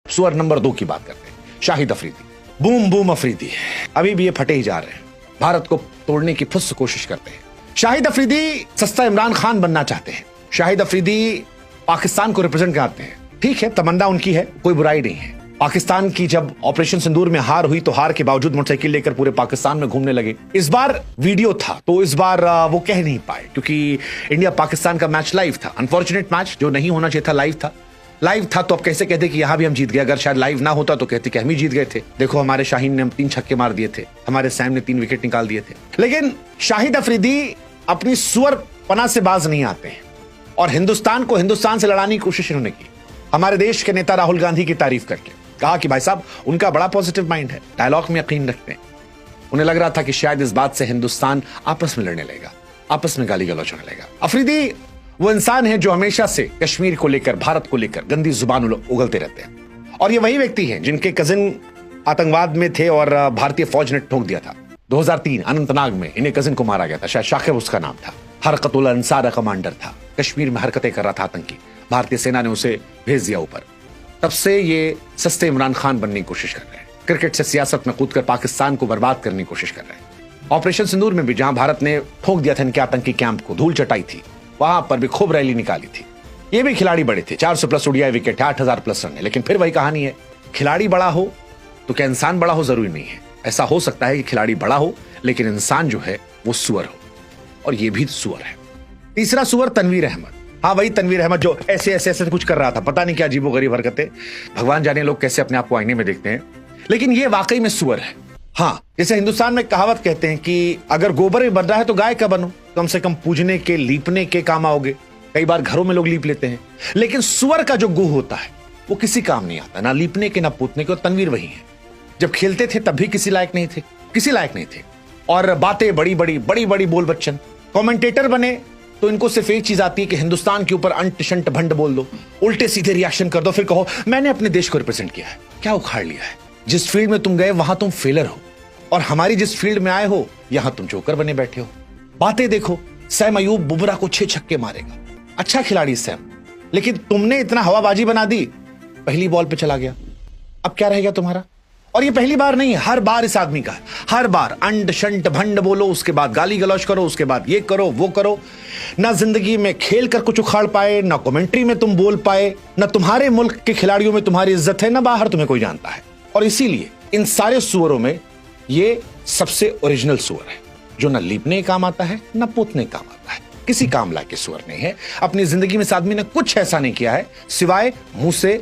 सुअर नंबर 2 की बात करते हैं, शाहिद अफरीदी। बूम बूम अफरीदी अभी भी ये फटे ही जा रहे हैं, भारत को तोड़ने की फुस कोशिश करते हैं। शाहिद अफरीदी सस्ता इमरान खान बनना चाहते हैं। शाहिद अफरीदी पाकिस्तान को रिप्रेजेंट कराते हैं। ठीक है, तमन्ना उनकी है, कोई बुराई नहीं है। पाकिस्तान की जब ऑपरेशन सिंदूर में हार हुई तो हार के बावजूद मोटरसाइकिल लेकर पूरे पाकिस्तान में घूमने लगे। इस बार वीडियो था तो इस बार वो कह नहीं पाए क्योंकि इंडिया पाकिस्तान का मैच लाइव था। अनफॉर्चुनेट मैच, जो नहीं होना चाहिए था, लाइव था तो अब कैसे कहते कि यहां भी हम जीत गए। अगर शायद लाइव ना होता तो कहते कि हम ही जीत गए थे। देखो, हमारे शाहीन ने 3 छक्के मार दिए थे, हमारे सैम ने 3 विकेट निकाल दिए थे। लेकिन शाहिद अफरीदी अपनी सुअर पना से बाज नहीं आते हैं और हिंदुस्तान को हिंदुस्तान से लड़ाने की कोशिश इन्होंने की। हमारे देश के नेता राहुल गांधी की तारीफ करके कहा कि भाई साहब, उनका बड़ा पॉजिटिव माइंड है, डायलॉग में यकीन रखते हैं। उन्हें लग रहा था कि शायद इस बात से हिंदुस्तान आपस में लड़ने लगेगा, आपस में गाली गलौज होने लगेगा। अफरीदी वो इंसान है जो हमेशा से कश्मीर को लेकर, भारत को लेकर गंदी जुबान उगलते रहते हैं और ये वही व्यक्ति हैं जिनके कजिन आतंकवाद में थे और भारतीय फौज ने ठोक दिया था। 2003 अनंतनाग में इन्हें कजिन को मारा गया था, शायद शाकिब उसका नाम था। हरकतुल अंसार कमांडर था, कश्मीर में हरकतें कर रहा था आतंकी, भारतीय सेना ने उसे भेज दिया ऊपर। तब से ये सस्ते इमरान खान बनने की कोशिश कर रहे हैं, क्रिकेट से सियासत में कूदकर पाकिस्तान को बर्बाद करने की कोशिश कर रहे हैं। ऑपरेशन सिंदूर में भी जहां भारत ने ठोक दिया था इनके आतंकी कैंप को, धूल चटाई थी, वहां पर भी खूब रैली निकाली थी। ये भी खिलाड़ी बड़े थे, 400 plus ODI wicket, 8000 plus run है। लेकिन फिर वही कहानी है, खिलाड़ी बड़ा हो तो क्या इंसान बड़ा हो? जरूरी नहीं है। ऐसा हो सकता है कि खिलाड़ी बड़ा हो लेकिन इंसान जो है वो सुअर हो, और ये भी सुअर है। तीसरा सुअर तनवीर अहमद। हाँ, वही तनवीर अहमद जो ऐसे कुछ कर रहा था, पता नहीं क्या अजीबोगरीब हरकतें, भगवान जाने लोग कैसे अपने आप को आईने में देखते हैं। लेकिन ये वाकई में सुअर है। हाँ, जैसे हिंदुस्तान में कहावत कहते हैं कि अगर गोबर में बन रहा है तो गाय का बनो, कम से कम पूजने के, लीपने के काम आओगे। कई बार घरों में लोग लीप लेते हैं, लेकिन सुअर का जो गू होता है वो किसी काम नहीं आता, ना लीपने के ना पूतने के। और तनवीर वही है, जब खेलते थे तब भी किसी लायक नहीं थे, और बातें बड़ी बड़ी बोल बच्चन। कमेंटेटर बने तो इनको सिर्फ एक चीज आती है कि हिंदुस्तान के ऊपर अंट शंट भंड बोल दो, उल्टे सीधे रिएक्शन कर दो, फिर कहो मैंने अपने देश को रिप्रेजेंट किया है। क्या उखाड़ लिया है? जिस फील्ड में तुम गए वहां तुम फेलर हो, और हमारी जिस फील्ड में आए हो यहां तुम जोकर बने बैठे हो। बातें देखो, सैम अयूब बुमराह को 6 छक्के मारेगा, अच्छा खिलाड़ी सैम, लेकिन तुमने इतना हवाबाजी बना दी, पहली बॉल पे चला गया। अब क्या रहेगा तुम्हारा? और ये पहली बार नहीं है, हर बार इस आदमी का है। हर बार अंड शंट भंड बोलो, उसके बाद गाली गलौज करो, उसके बाद ये करो वो करो। ना जिंदगी में खेल कर कुछ उखाड़ पाए, ना कमेंट्री में तुम बोल पाए, ना तुम्हारे मुल्क के खिलाड़ियों में तुम्हारी इज्जत है, ना बाहर तुम्हें कोई जानता है। और इसीलिए इन सारे सुअरों में ये सबसे ओरिजिनल सुअर है, जो ना लीपने काम आता है ना पोतने काम आता है, किसी काम लायक सुअर नहीं है। अपनी जिंदगी में इस आदमी ने कुछ ऐसा नहीं किया है सिवाय मुंह से